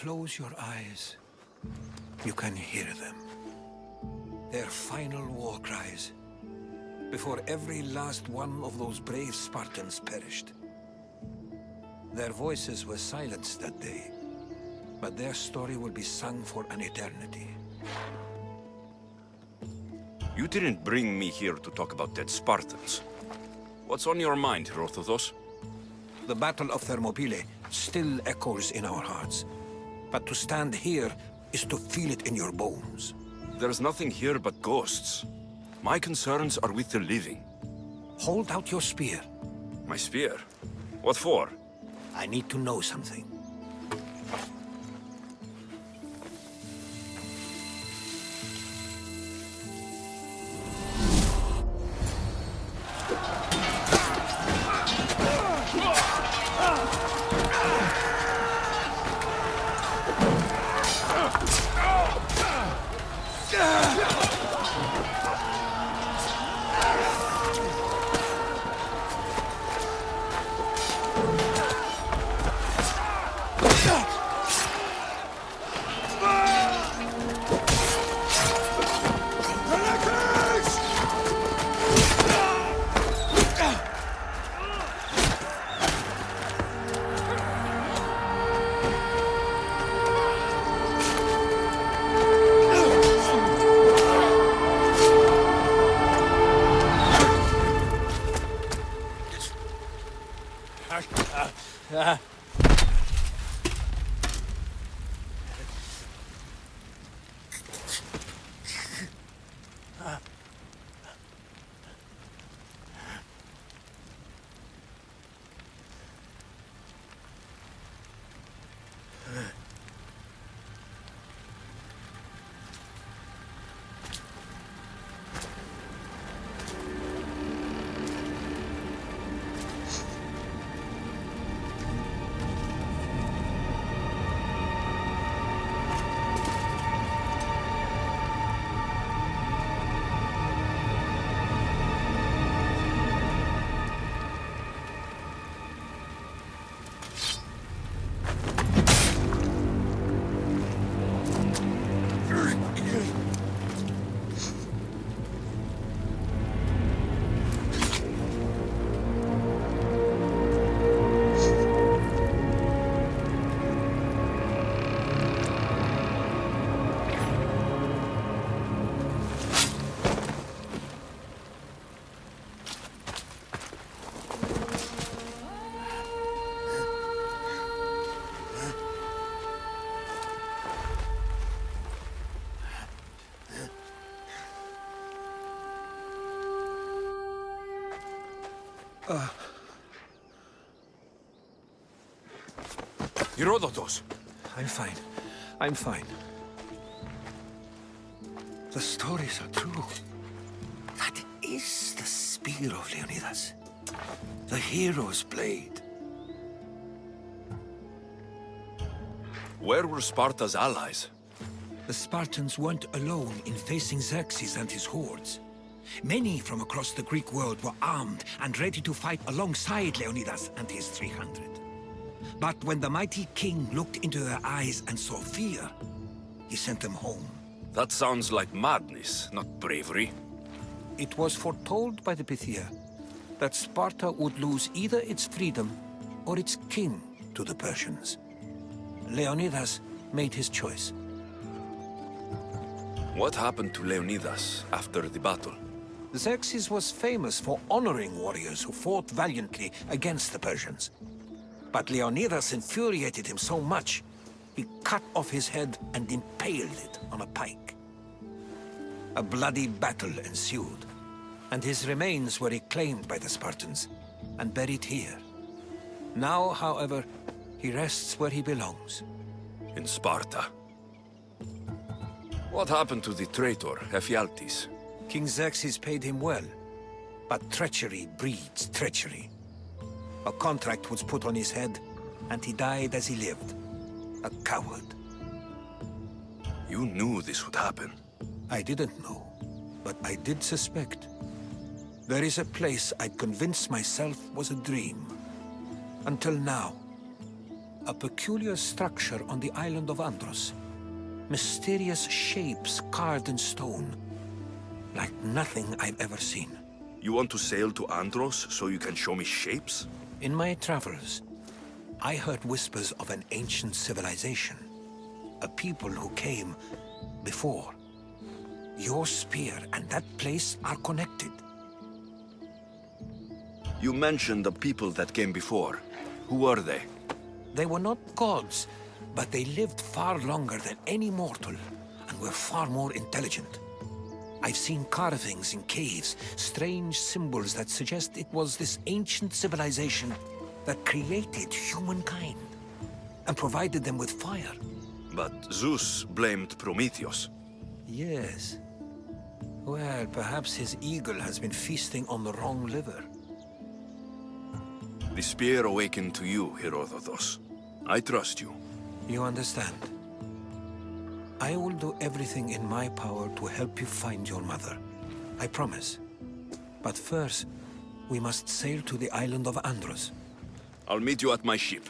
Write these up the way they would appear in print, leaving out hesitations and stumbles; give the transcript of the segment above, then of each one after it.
close your eyes, you can hear them. Their final war cries, before every last one of those brave Spartans perished. Their voices were silenced that day, but their story will be sung for an eternity. You didn't bring me here to talk about dead Spartans. What's on your mind, Herodotus? The Battle of Thermopylae still echoes in our hearts. But to stand here is to feel it in your bones. There's nothing here but ghosts. My concerns are with the living. Hold out your spear. My spear? What for? I need to know something. Herodotus! I'm fine. I'm fine. The stories are true. That is the spear of Leonidas. The hero's blade. Where were Sparta's allies? The Spartans weren't alone in facing Xerxes and his hordes. Many from across the Greek world were armed and ready to fight alongside Leonidas and his 300. But when the mighty king looked into their eyes and saw fear, he sent them home. That sounds like madness, not bravery. It was foretold by the Pythia that Sparta would lose either its freedom or its king to the Persians. Leonidas made his choice. What happened to Leonidas after the battle? Xerxes was famous for honoring warriors who fought valiantly against the Persians. But Leonidas infuriated him so much, he cut off his head and impaled it on a pike. A bloody battle ensued, and his remains were reclaimed by the Spartans and buried here. Now, however, he rests where he belongs. In Sparta. What happened to the traitor, Ephialtes? King Xerxes paid him well, but treachery breeds treachery. A contract was put on his head, and he died as he lived. A coward. You knew this would happen. I didn't know, but I did suspect. There is a place I'd convinced myself was a dream. Until now. A peculiar structure on the island of Andros. Mysterious shapes carved in stone. Like nothing I've ever seen. You want to sail to Andros so you can show me shapes? In my travels, I heard whispers of an ancient civilization. A people who came before. Your spear and that place are connected. You mentioned the people that came before. Who were they? They were not gods, but they lived far longer than any mortal, and were far more intelligent. I've seen carvings in caves, strange symbols that suggest it was this ancient civilization that created humankind, and provided them with fire. But Zeus blamed Prometheus. Yes. Well, perhaps his eagle has been feasting on the wrong liver. The spear awakened to you, Herodotus. I trust you. You understand? I will do everything in my power to help you find your mother. I promise. But first, we must sail to the island of Andros. I'll meet you at my ship.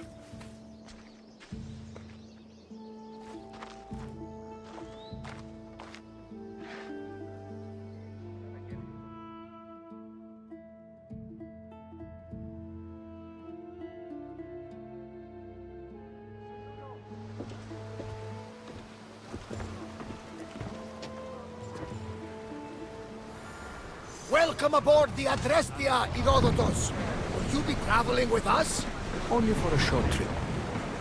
Welcome aboard the Adrestia, Herodotus. Will you be traveling with us? Only for a short trip.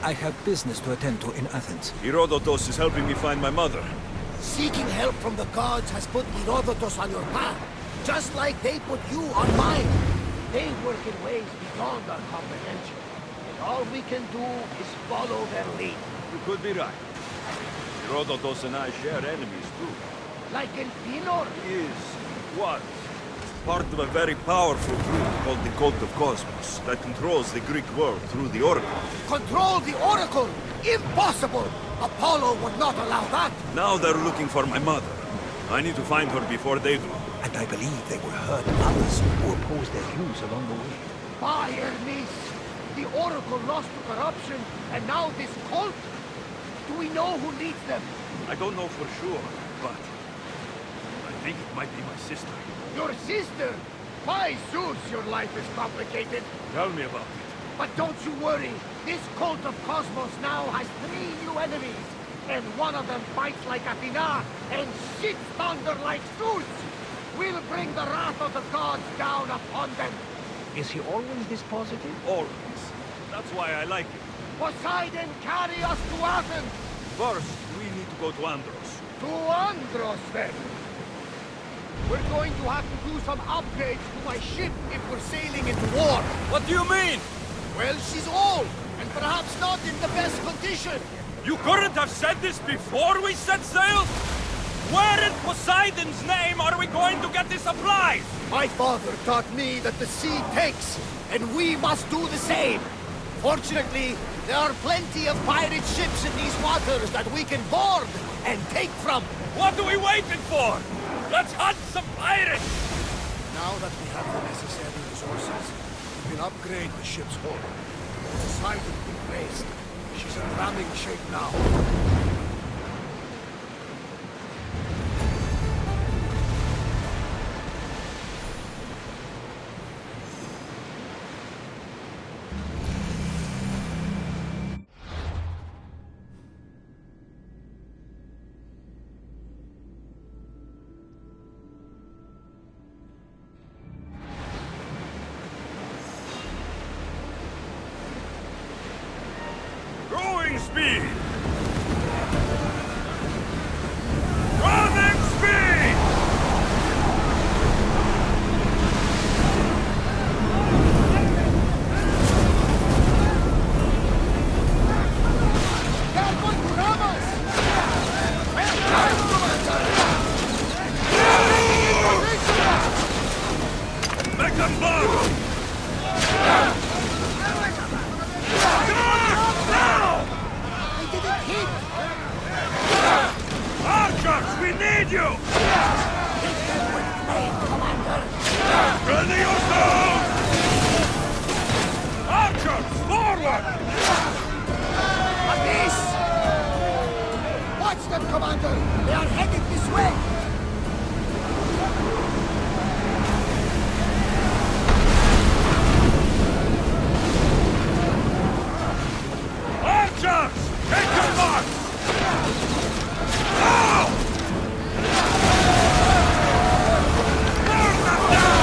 I have business to attend to in Athens. Herodotus is helping me find my mother. Seeking help from the gods has put Herodotus on your path, just like they put you on mine. They work in ways beyond our comprehension, and all we can do is follow their lead. You could be right. Herodotus and I share enemies too. Like Elpinor? Was part of a very powerful group called the Cult of Cosmos that controls the Greek world through the Oracle. Control the Oracle? Impossible! Apollo would not allow that! Now they're looking for my mother. I need to find her before they do. And I believe they will hurt others who oppose their views along the way. By Hermes! The Oracle lost to corruption, and now this cult? Do we know who leads them? I don't know for sure, but I think it might be my sister. Your sister? By Zeus, your life is complicated. Tell me about it. But don't you worry. This cult of Cosmos now has 3 new enemies. And one of them fights like Athena and shits thunder like Zeus. We'll bring the wrath of the gods down upon them. Is he always this positive? Always. That's why I like it. Poseidon, carry us to Athens. First, we need to go to Andros. To Andros, then. We're going to have to do some upgrades to my ship if we're sailing into war. What do you mean? Well, she's old, and perhaps not in the best condition. You couldn't have said this before we set sail? Where in Poseidon's name are we going to get the supplies? My father taught me that the sea takes, and we must do the same. Fortunately, there are plenty of pirate ships in these waters that we can board and take from. What are we waiting for? Let's hunt some pirates! Now that we have the necessary resources, we can upgrade the ship's hull. Poseidon be praised. She's in ramming shape now. Growing speed! Running speed! They're going to ram us! Make them blow! They didn't hit! Archers, we need you! Ready yourselves! Archers, forward! Catch them, Commander! They are headed this way! Archers! Take your mark! Now! Burn them down!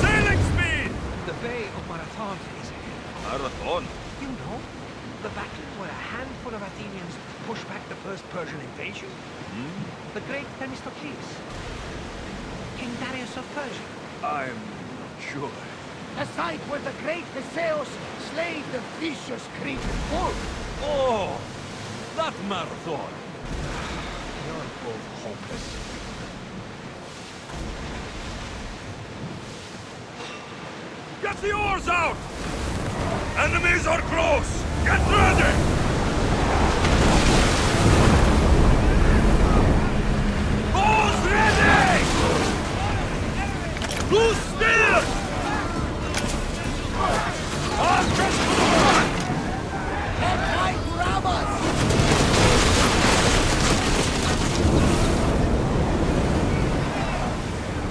Sailing speed! The Bay of Marathon is ahead. Marathon. You know, the battle where a handful of Athenians pushed back the first Persian invasion. The great Themistocles. King Darius of Persia. I'm not sure. A site where the great Theseus slayed the vicious Cretan bull. Oh, that marathon. You're both hopeless. Get the oars out! Enemies are close! Get ready! Oars ready! Loose steers! Archers to the front! They're trying to ram us!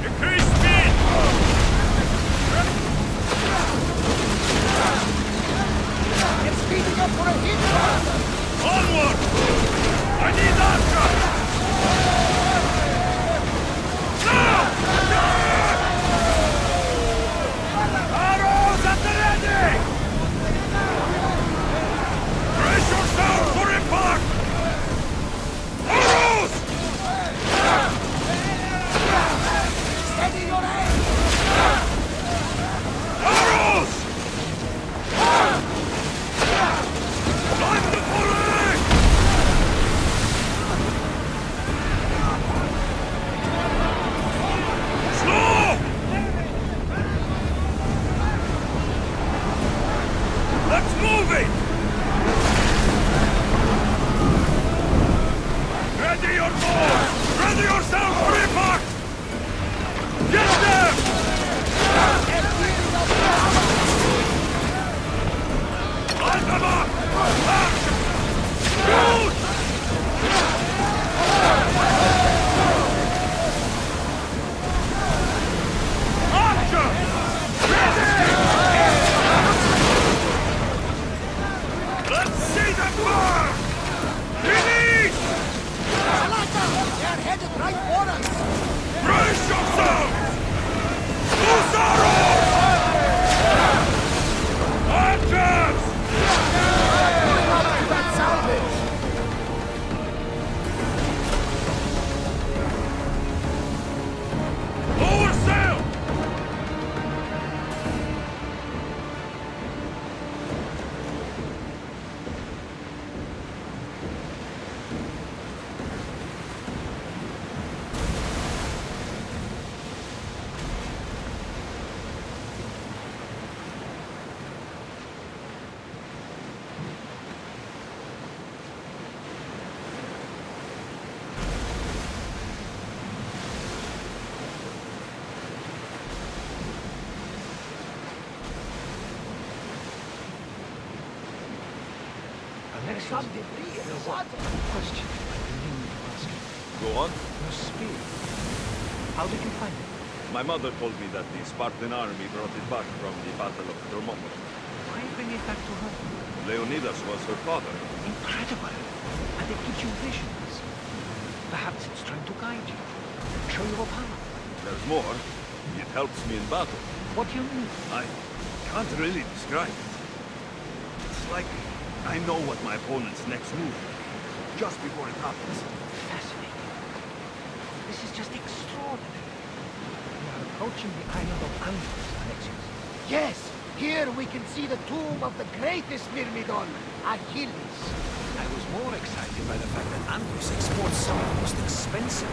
Increase speed! They're speeding up for a hit, Commander! Onward! I need archers! Now! Arrows at the ready! Brace yourself for impact! Arrows! Steady your aim! Arrows! Time to foray! Slow! Let's move it! Ready your bows! Ready yourself for impact! Get them! They're speeding up to ram us! Line them up! March! Shoot! Archer! Ready! Let's see them burn! Finish! Salata! They're headed right for us! Brace yourselves! Loose arrows! Archers! Going up to that salvage! Lower sail! There's some debris in the water. Question I've been meaning to ask you. Go on. Your spear. How did you find it? My mother told me that the Spartan army brought it back from the Battle of Thermopylae. Why bring it back to her? Leonidas was her father. Incredible. And it gives you visions. Perhaps it's trying to guide you. Show you a power. There's more. It helps me in battle. What do you mean? I can't really describe it. It's like I know what my opponent's next move will be, just before it happens. Fascinating. This is just extraordinary. We are approaching the island of Andros, Alexios. Yes! Here we can see the tomb of the greatest Myrmidon, Achilles. I was more excited by the fact that Andros exports some of the most expensive.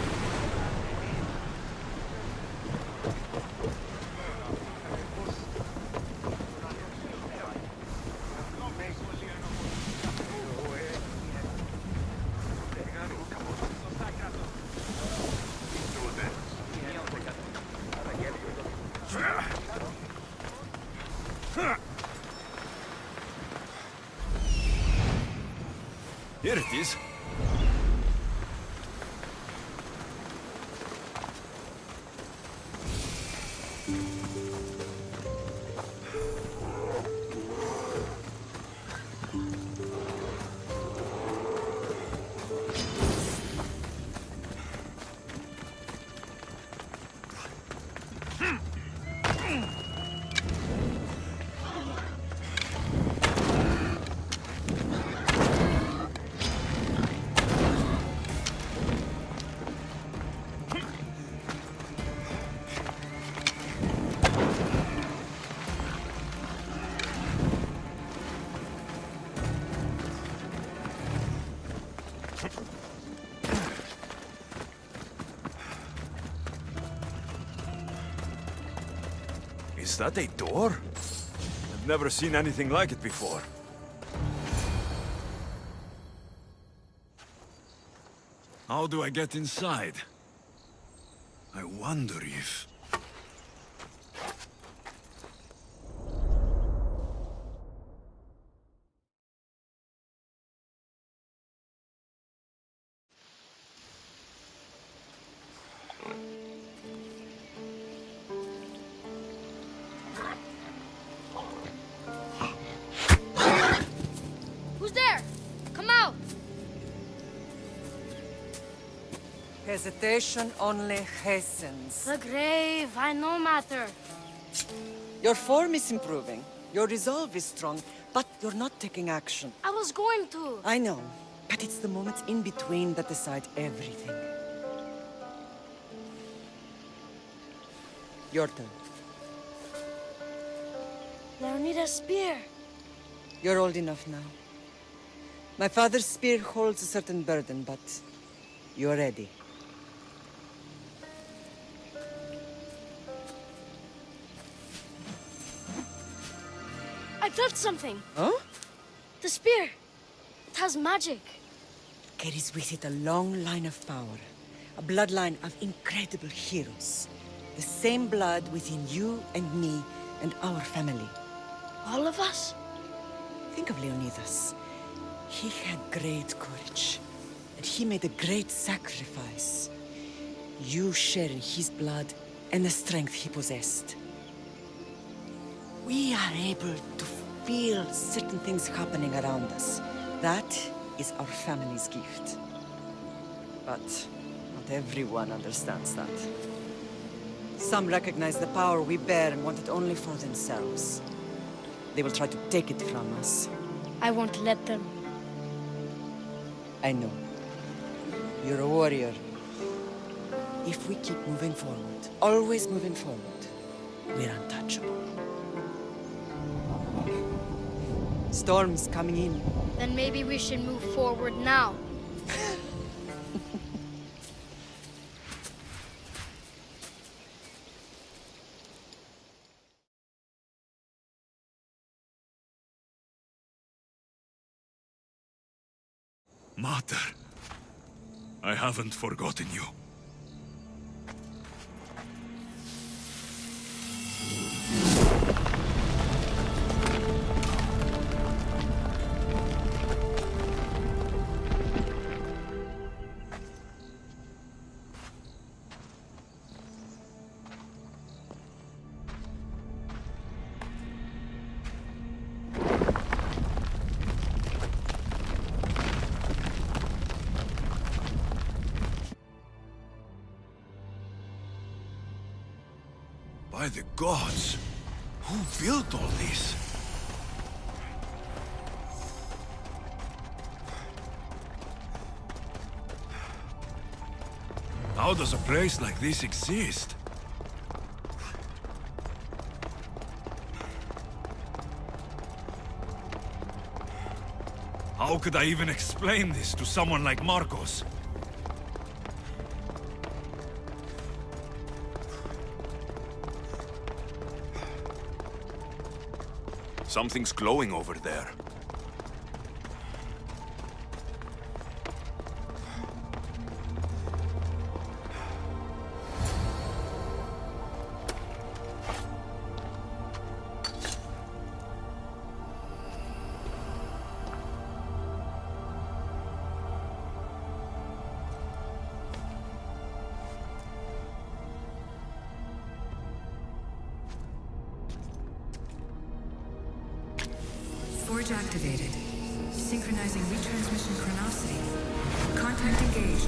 Here it is. Is that a door? I've never seen anything like it before. How do I get inside? I wonder if... Who's there? Come out! Hesitation only hastens. The grave, I no matter. Your form is improving. Your resolve is strong, but you're not taking action. I was going to. I know, but it's the moments in between that decide everything. Your turn. Leonida's spear. You're old enough now. My father's spear holds a certain burden, but you're ready. I felt something. Huh? The spear. It has magic. Carries with it a long line of power. A bloodline of incredible heroes. The same blood within you and me and our family. All of us? Think of Leonidas. He had great courage, and he made a great sacrifice. You share in his blood and the strength he possessed. We are able to feel certain things happening around us. That is our family's gift. But not everyone understands that. Some recognize the power we bear and want it only for themselves. They will try to take it from us. I won't let them. I know. You're a warrior. If we keep moving forward, always moving forward, we're untouchable. Storm's coming in. Then maybe we should move forward now. Mater, I haven't forgotten you. By the gods! Who built all this? How does a place like this exist? How could I even explain this to someone like Marcos? Something's glowing over there. Forge activated. Synchronizing retransmission chronicity. Contact engaged.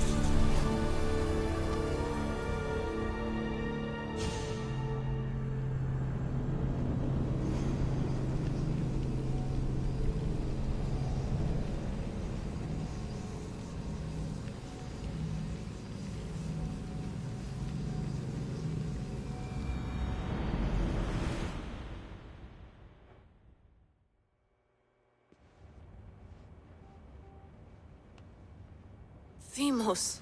Themos.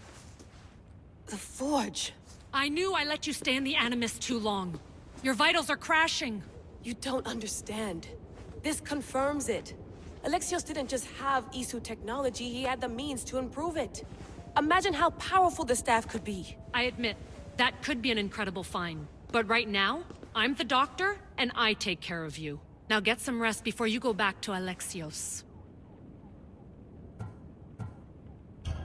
The Forge. I knew I let you stay in the Animus too long. Your vitals are crashing. You don't understand. This confirms it. Alexios didn't just have Isu technology, he had the means to improve it. Imagine how powerful the staff could be. I admit, that could be an incredible find. But right now, I'm the doctor, and I take care of you. Now get some rest before you go back to Alexios.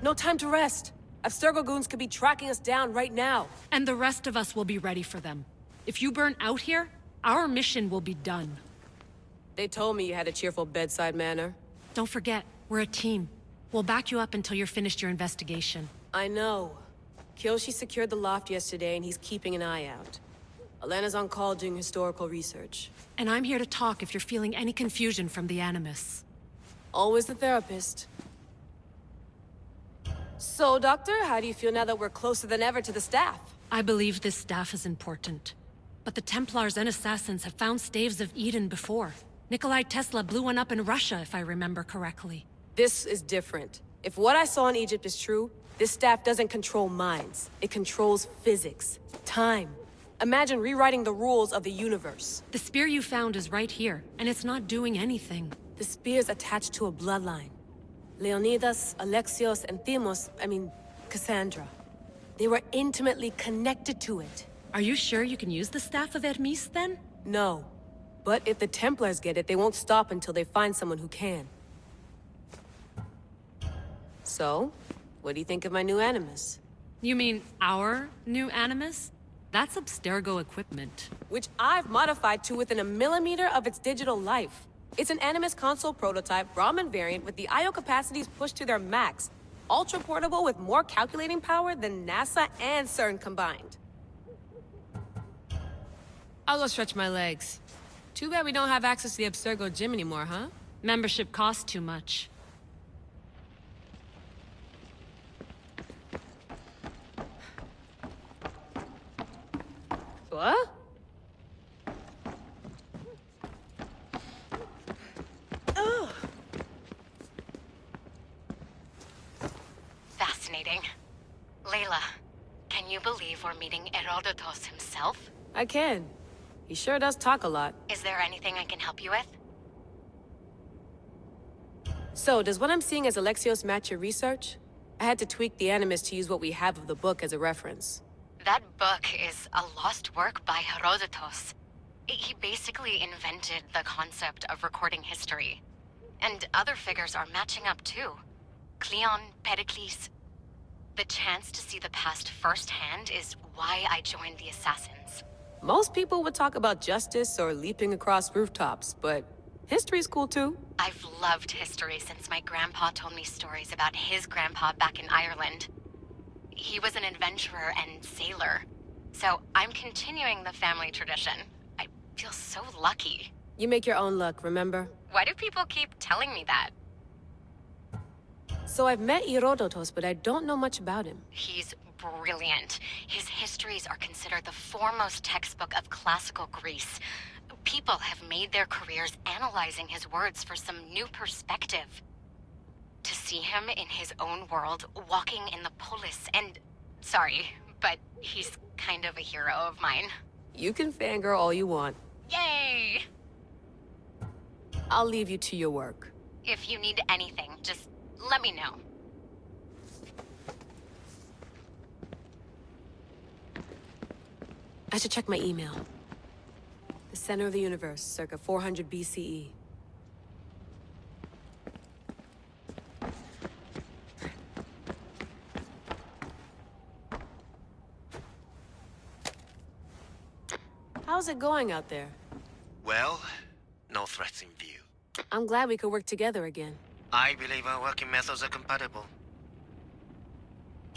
No time to rest. Abstergo goons could be tracking us down right now. And the rest of us will be ready for them. If you burn out here, our mission will be done. They told me you had a cheerful bedside manner. Don't forget, we're a team. We'll back you up until you're finished your investigation. I know. Kyoshi secured the loft yesterday and he's keeping an eye out. Elena's on call doing historical research. And I'm here to talk if you're feeling any confusion from the Animus. Always the therapist. So, Doctor, how do you feel now that we're closer than ever to the staff? I believe this staff is important. But the Templars and Assassins have found staves of Eden before. Nikolai Tesla blew one up in Russia, if I remember correctly. This is different. If what I saw in Egypt is true, this staff doesn't control minds. It controls physics, time. Imagine rewriting the rules of the universe. The spear you found is right here, and it's not doing anything. The spear's attached to a bloodline. Leonidas, Alexios, and Cassandra. They were intimately connected to it. Are you sure you can use the Staff of Hermes, then? No. But if the Templars get it, they won't stop until they find someone who can. So, what do you think of my new Animus? You mean our new Animus? That's Abstergo equipment. Which I've modified to within a millimeter of its digital life. It's an Animus console prototype, Brahmin variant with the I/O capacities pushed to their max. Ultra portable with more calculating power than NASA and CERN combined. I'll go stretch my legs. Too bad we don't have access to the Abstergo gym anymore, huh? Membership costs too much. What? Fascinating. Layla, can you believe we're meeting Herodotus himself? I can. He sure does talk a lot. Is there anything I can help you with? So, does what I'm seeing as Alexios match your research? I had to tweak the Animus to use what we have of the book as a reference. That book is a lost work by Herodotus. He basically invented the concept of recording history. And other figures are matching up too. Cleon, Pericles. The chance to see the past firsthand is why I joined the Assassins. Most people would talk about justice or leaping across rooftops, but history's cool too. I've loved history since my grandpa told me stories about his grandpa back in Ireland. He was an adventurer and sailor. So I'm continuing the family tradition. I feel so lucky. You make your own luck, remember? Why do people keep telling me that? So I've met Herodotus, but I don't know much about him. He's brilliant. His histories are considered the foremost textbook of classical Greece. People have made their careers analyzing his words for some new perspective. To see him in his own world, walking in the polis, and... Sorry, but he's kind of a hero of mine. You can fangirl all you want. Yay! I'll leave you to your work. If you need anything, just let me know. I should check my email. The center of the universe, circa 400 BCE. How's it going out there? Well, no threats in view. I'm glad we could work together again. I believe our working methods are compatible.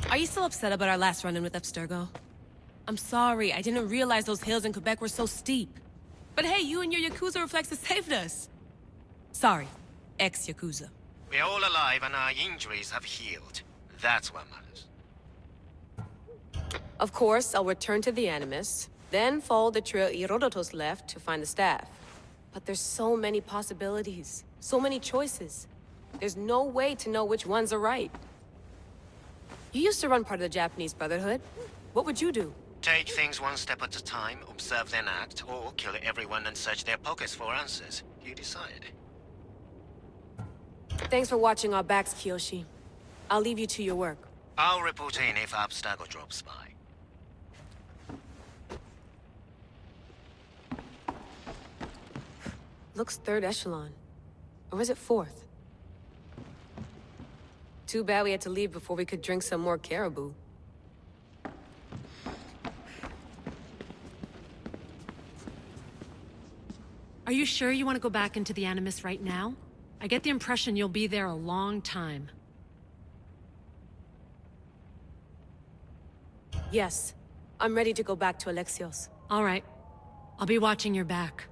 Are you still upset about our last run-in with Abstergo? I'm sorry, I didn't realize those hills in Quebec were so steep. But hey, you and your Yakuza reflexes saved us. Sorry, ex-Yakuza. We're all alive and our injuries have healed. That's what matters. Of course, I'll return to the Animus, then follow the trail Herodotus left to find the staff. But there's so many possibilities, so many choices. There's no way to know which ones are right. You used to run part of the Japanese Brotherhood. What would you do? Take things one step at a time, observe then act, or kill everyone and search their pockets for answers. You decide. Thanks for watching our backs, Kiyoshi. I'll leave you to your work. I'll report in if Abstergo drops by. Looks third echelon. Or is it fourth? Too bad we had to leave before we could drink some more caribou. Are you sure you want to go back into the Animus right now? I get the impression you'll be there a long time. Yes. I'm ready to go back to Alexios. All right. I'll be watching your back.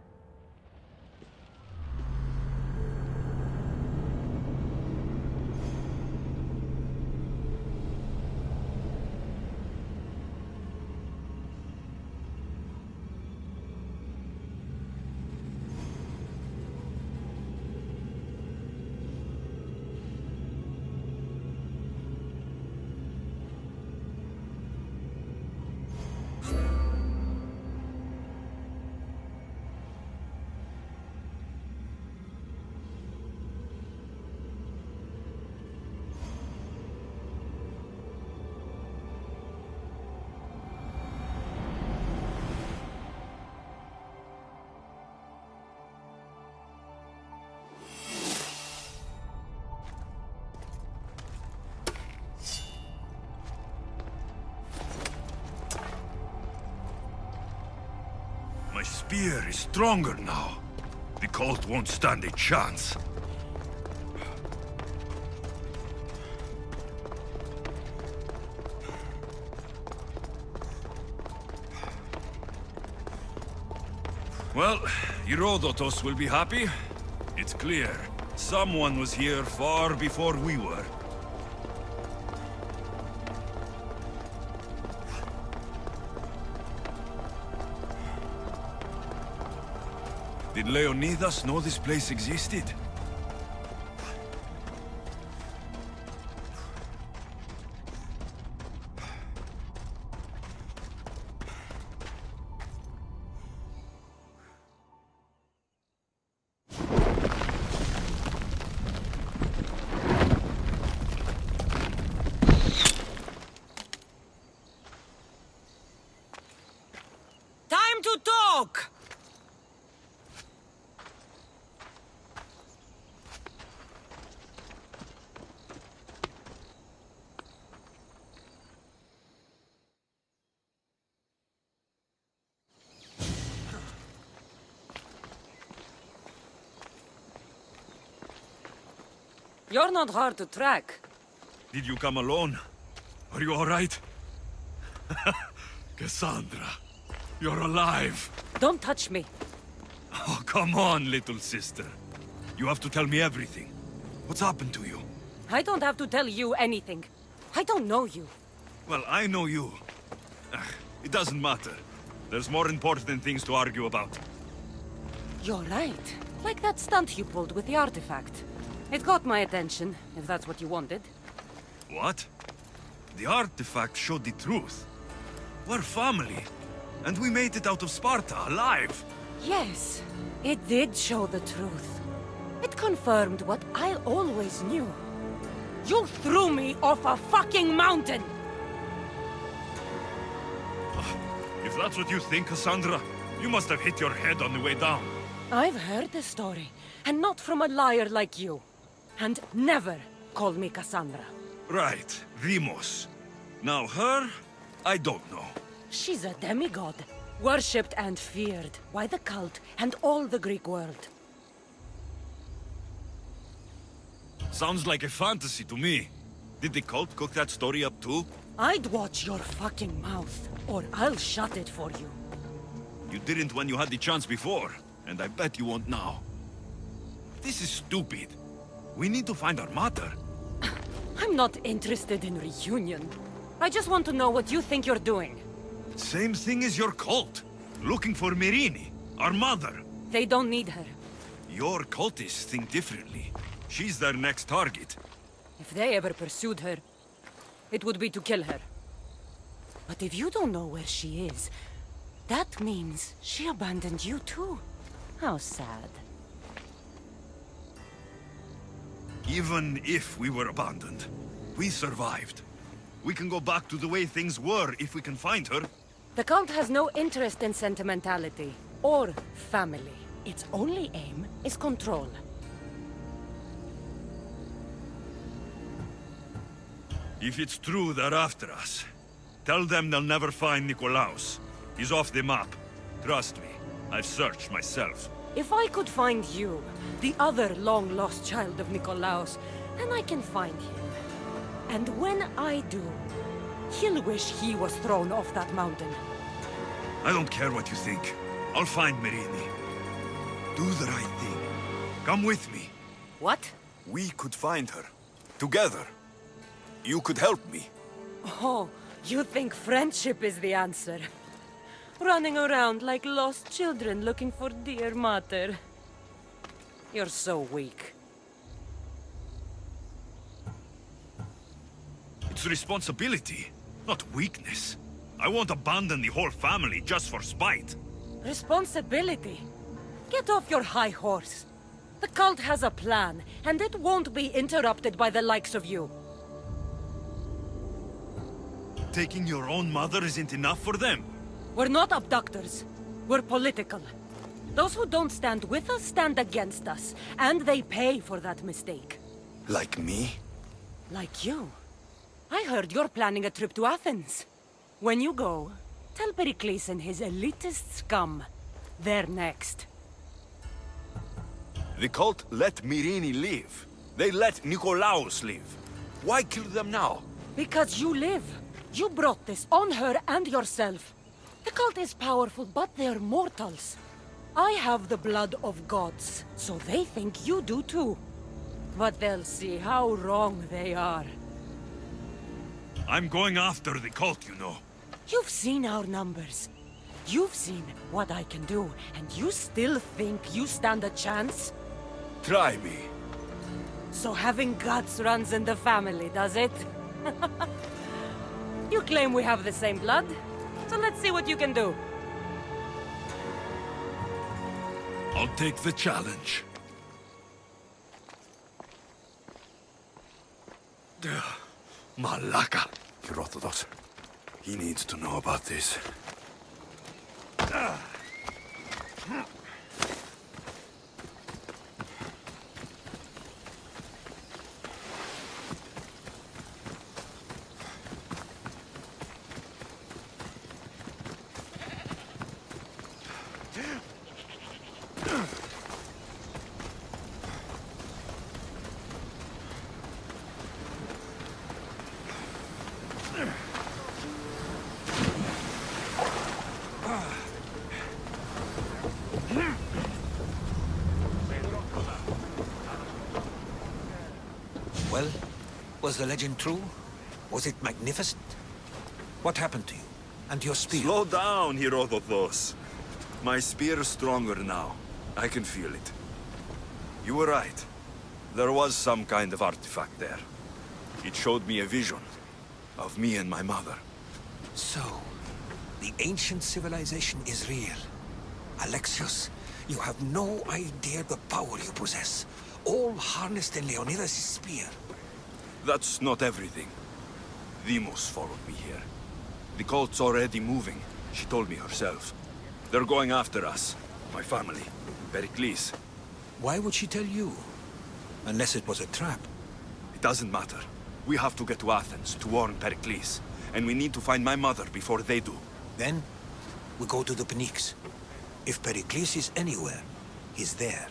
My spear is stronger now. The cult won't stand a chance. Well, Herodotus will be happy. It's clear. Someone was here far before we were. Did Leonidas know this place existed? Time to talk! You're not hard to track. Did you come alone? Are you all right? Cassandra, you're alive. Don't touch me. Oh, come on, little sister. You have to tell me everything. What's happened to you? I don't have to tell you anything. I don't know you. Well, I know you. It doesn't matter. There's more important things to argue about. You're right. Like that stunt you pulled with the artifact. It got my attention, if that's what you wanted. What? The artifact showed the truth. We're family. And we made it out of Sparta, alive. Yes, it did show the truth. It confirmed what I always knew. You threw me off a fucking mountain! If that's what you think, Cassandra, you must have hit your head on the way down. I've heard the story, and not from a liar like you. And never call me Cassandra. Right, Demos. Now her, I don't know. She's a demigod, worshipped and feared by the cult and all the Greek world. Sounds like a fantasy to me. Did the cult cook that story up too? I'd watch your fucking mouth, or I'll shut it for you. You didn't when you had the chance before, and I bet you won't now. This is stupid. We need to find our mother. I'm not interested in reunion. I just want to know what you think you're doing. Same thing as your cult. Looking for Mirini, our mother. They don't need her. Your cultists think differently. She's their next target. If they ever pursued her, it would be to kill her. But if you don't know where she is, that means she abandoned you too. How sad. Even if we were abandoned, we survived. We can go back to the way things were if we can find her. The cult has no interest in sentimentality or family. Its only aim is control. If it's true they're after us, tell them they'll never find Nikolaos. He's off the map. Trust me, I've searched myself. If I could find you, the other long-lost child of Nikolaos, then I can find him. And when I do, he'll wish he was thrown off that mountain. I don't care what you think. I'll find Mirini. Do the right thing. Come with me. What? We could find her. Together. You could help me. Oh, you think friendship is the answer? Running around like lost children looking for dear mother. You're so weak. It's responsibility, not weakness. I won't abandon the whole family just for spite. Responsibility? Get off your high horse. The cult has a plan, and it won't be interrupted by the likes of you. Taking your own mother isn't enough for them. We're not abductors. We're political. Those who don't stand with us stand against us, and they pay for that mistake. Like me? Like you. I heard you're planning a trip to Athens. When you go, tell Pericles and his elitist scum they're next. The cult let Mirini live. They let Nikolaos live. Why kill them now? Because you live. You brought this on her and yourself. The cult is powerful, but they're mortals. I have the blood of gods, so they think you do too. But they'll see how wrong they are. I'm going after the cult, you know. You've seen our numbers. You've seen what I can do, and you still think you stand a chance? Try me. So having guts runs in the family, does it? You claim we have the same blood, so let's see what you can do. I'll take the challenge. Malaka. Herodotus. He needs to know about this. Well, was the legend true? Was it magnificent? What happened to you? And your spear? Slow down, Herodotus. My spear's stronger now. I can feel it. You were right. There was some kind of artifact there. It showed me a vision of me and my mother. So, the ancient civilization is real. Alexios, you have no idea the power you possess. All harnessed in Leonidas' spear. That's not everything. Demos followed me here. The cult's already moving. She told me herself. They're going after us. My family. Pericles. Why would she tell you? Unless it was a trap. It doesn't matter. We have to get to Athens to warn Pericles. And we need to find my mother before they do. Then, we go to the Pnyx. If Pericles is anywhere, he's there.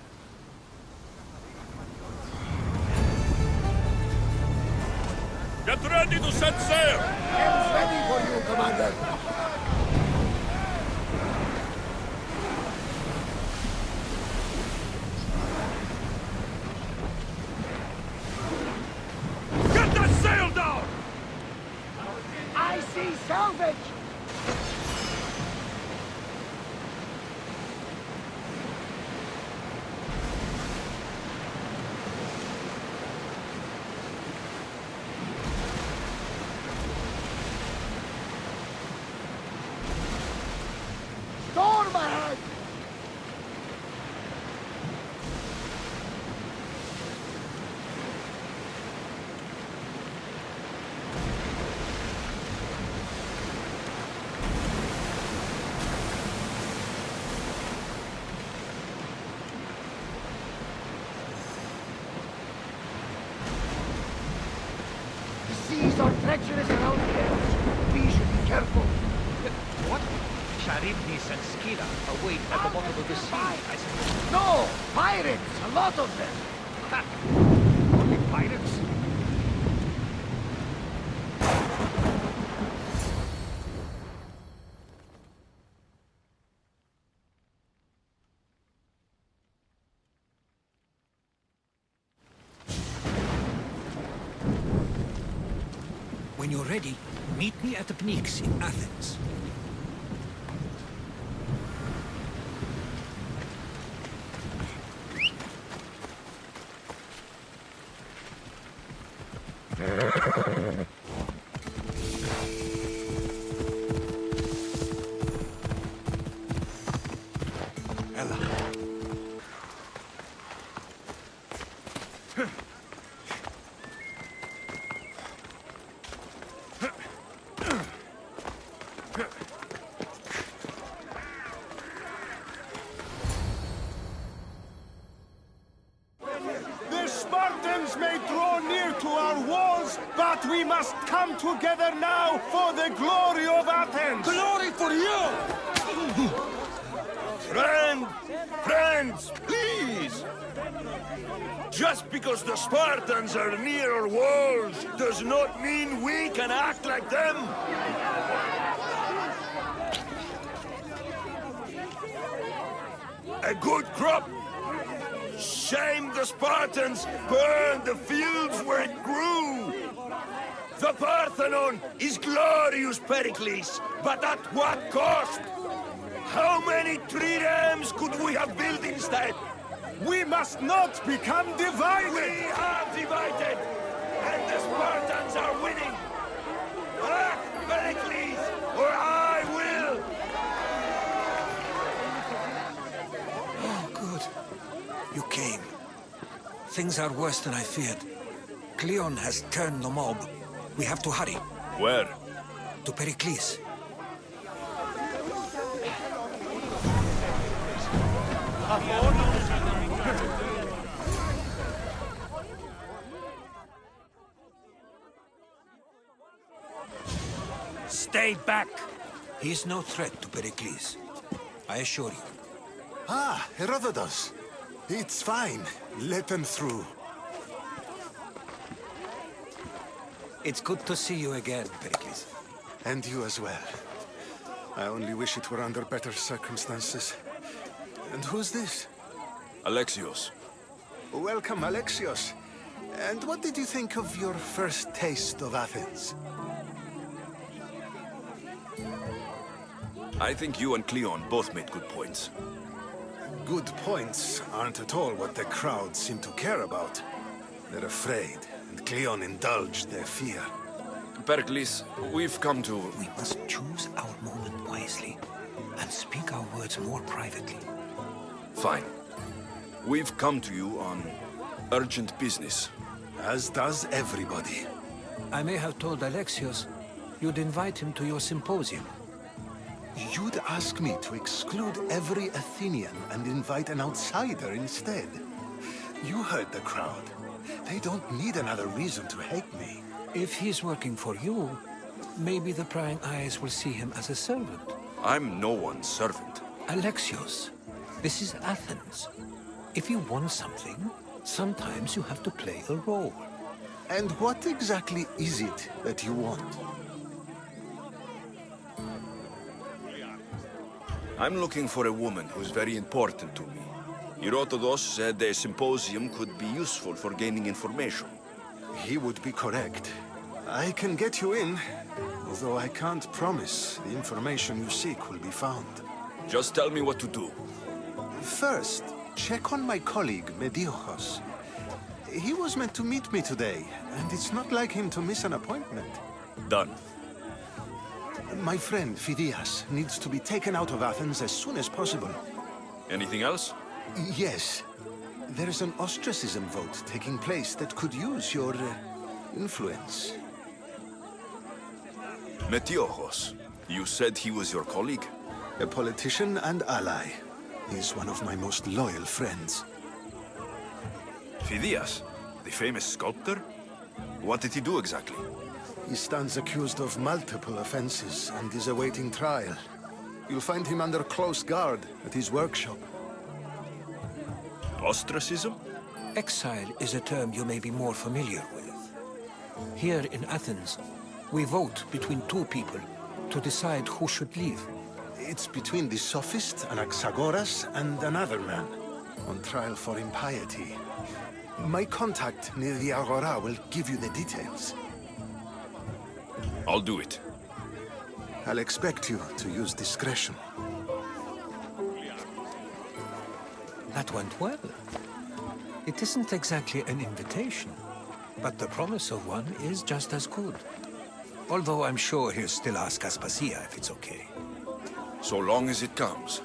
Get ready to set sail! Helm's ready for you, Commander. Get that sail down! I see salvage! Storm ahead! The seas are treacherous around here. We should be careful. What? Charybdis and Scylla await at the bottom of the sea, I suppose. No! Pirates! A lot of them! Ha! Only pirates? When you're ready, meet me at the Pnyx in Athens. Ella. The Spartans may draw near to our walls, but we must come together now for the glory of Athens! Glory for you! Friends, please! Just because the Spartans are near our walls does not mean we can act like them! A good crop! Shame the Spartans burned the fields where it grew! The Parthenon is glorious, Pericles, but at what cost? How many triremes could we have built instead? We must not become divided! We are divided, and the Spartans are winning! Act, Pericles, or I will! Oh, good. You came. Things are worse than I feared. Cleon has turned the mob. We have to hurry. Where? To Pericles. Stay back! He's no threat to Pericles. I assure you. Ah, Herodotus. It's fine. Let them through. It's good to see you again, Pericles. And you as well. I only wish it were under better circumstances. And who's this? Alexios. Welcome, Alexios. And what did you think of your first taste of Athens? I think you and Cleon both made good points. Good points aren't at all what the crowd seem to care about. They're afraid, and Cleon indulged their fear. Pericles, we've come to... We must choose our moment wisely, and speak our words more privately. Fine. We've come to you on urgent business. As does everybody. I may have told Alexios you'd invite him to your symposium. You'd ask me to exclude every Athenian and invite an outsider instead. You heard the crowd. They don't need another reason to hate me. If he's working for you, maybe the prying eyes will see him as a servant. I'm no one's servant. Alexios, this is Athens. If you want something, sometimes you have to play a role. And what exactly is it that you want? I'm looking for a woman who's very important to me. Herodotus said a symposium could be useful for gaining information. He would be correct. I can get you in, although I can't promise the information you seek will be found. Just tell me what to do. First, check on my colleague, Mediocos. He was meant to meet me today, and it's not like him to miss an appointment. Done. My friend, Phidias, needs to be taken out of Athens as soon as possible. Anything else? Yes. There's an ostracism vote taking place that could use your influence. Metiochos. You said he was your colleague? A politician and ally. He's one of my most loyal friends. Phidias, the famous sculptor? What did he do exactly? He stands accused of multiple offenses and is awaiting trial. You'll find him under close guard at his workshop. Ostracism? Exile is a term you may be more familiar with. Here in Athens, we vote between two people to decide who should leave. It's between the sophist Anaxagoras and another man, on trial for impiety. My contact near the Agora will give you the details. I'll do it. I'll expect you to use discretion. That went well. It isn't exactly an invitation, but the promise of one is just as good. Although I'm sure he'll still ask Aspasia if it's okay. So long as it comes.